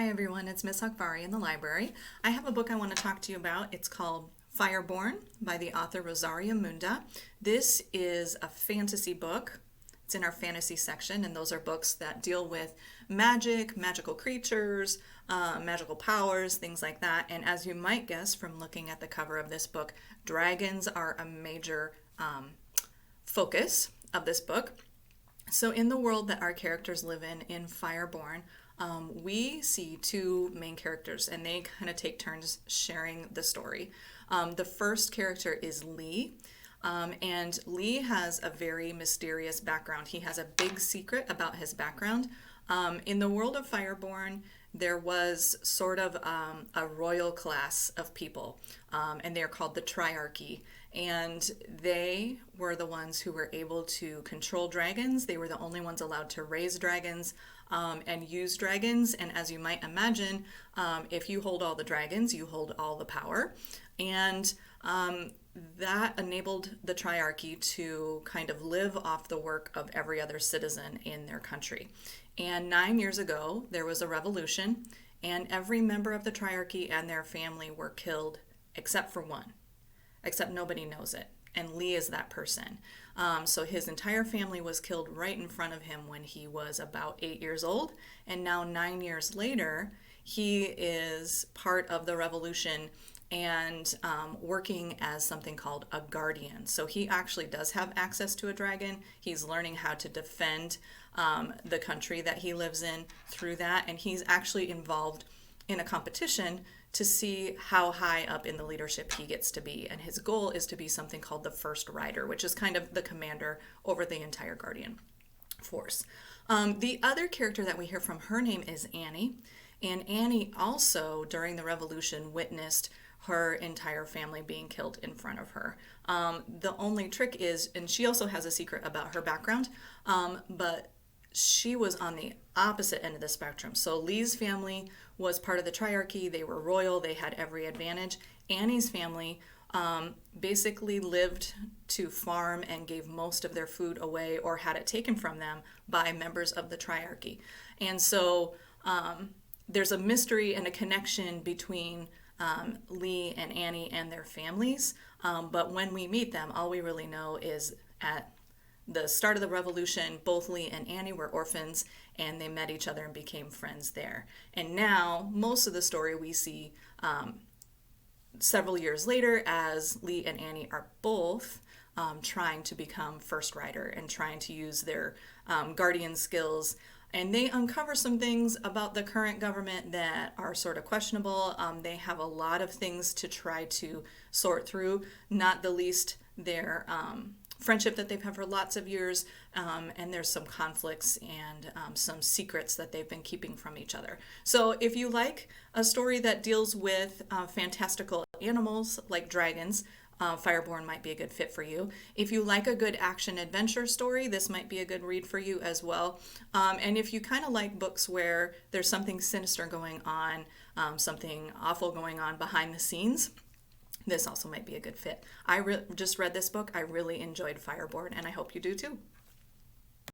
Hi everyone, it's Miss Akbari in the library. I have a book I want to talk to you about. It's called Fireborne by the author Rosaria Munda. This is a fantasy book. It's in our fantasy section, and those are books that deal with magic, magical creatures, magical powers, things like that. And as you might guess from looking at the cover of this book, dragons are a major focus of this book. So in the world that our characters live in Fireborne, we see two main characters, and they kind of take turns sharing the story. The first character is Lee, and Lee has a very mysterious background. He has a big secret about his background. In the world of Fireborne, there was sort of a royal class of people, and they're called the Triarchy. And they were the ones who were able to control dragons. They were the only ones allowed to raise dragons and use dragons. And as you might imagine, if you hold all the dragons, you hold all the power. And that enabled the Triarchy to kind of live off the work of every other citizen in their country. And 9 years ago, there was a revolution, and every member of the Triarchy and their family were killed except for one. Except nobody knows it, and Lee is that person. So his entire family was killed right in front of him when he was about 8 years old, and now 9 years later, he is part of the revolution and working as something called a guardian. So he actually does have access to a dragon. He's learning how to defend the country that he lives in through that, and he's actually involved in a competition to see how high up in the leadership he gets to be. And his goal is to be something called the First Rider, which is kind of the commander over the entire Guardian force. The other character that we hear from, her name is Annie. And Annie also, during the revolution, witnessed her entire family being killed in front of her. The only trick is, and she also has a secret about her background, but she was on the opposite end of the spectrum. So Lee's family was part of the Triarchy. They were royal. They had every advantage. Annie's family basically lived to farm and gave most of their food away or had it taken from them by members of the Triarchy. And so there's a mystery and a connection between Lee and Annie and their families. But when we meet them, all we really know is at the start of the revolution, both Lee and Annie were orphans, and they met each other and became friends there. And now, most of the story we see several years later as Lee and Annie are both trying to become First Rider and trying to use their guardian skills. And they uncover some things about the current government that are sort of questionable. They have a lot of things to try to sort through, not the least their friendship that they've had for lots of years, and there's some conflicts and some secrets that they've been keeping from each other. So if you like a story that deals with fantastical animals like dragons, Fireborne might be a good fit for you. If you like a good action adventure story, this might be a good read for you as well. And if you kind of like books where there's something sinister going on, something awful going on behind the scenes, this also might be a good fit. I just read this book. I really enjoyed Fireborne, and I hope you do too.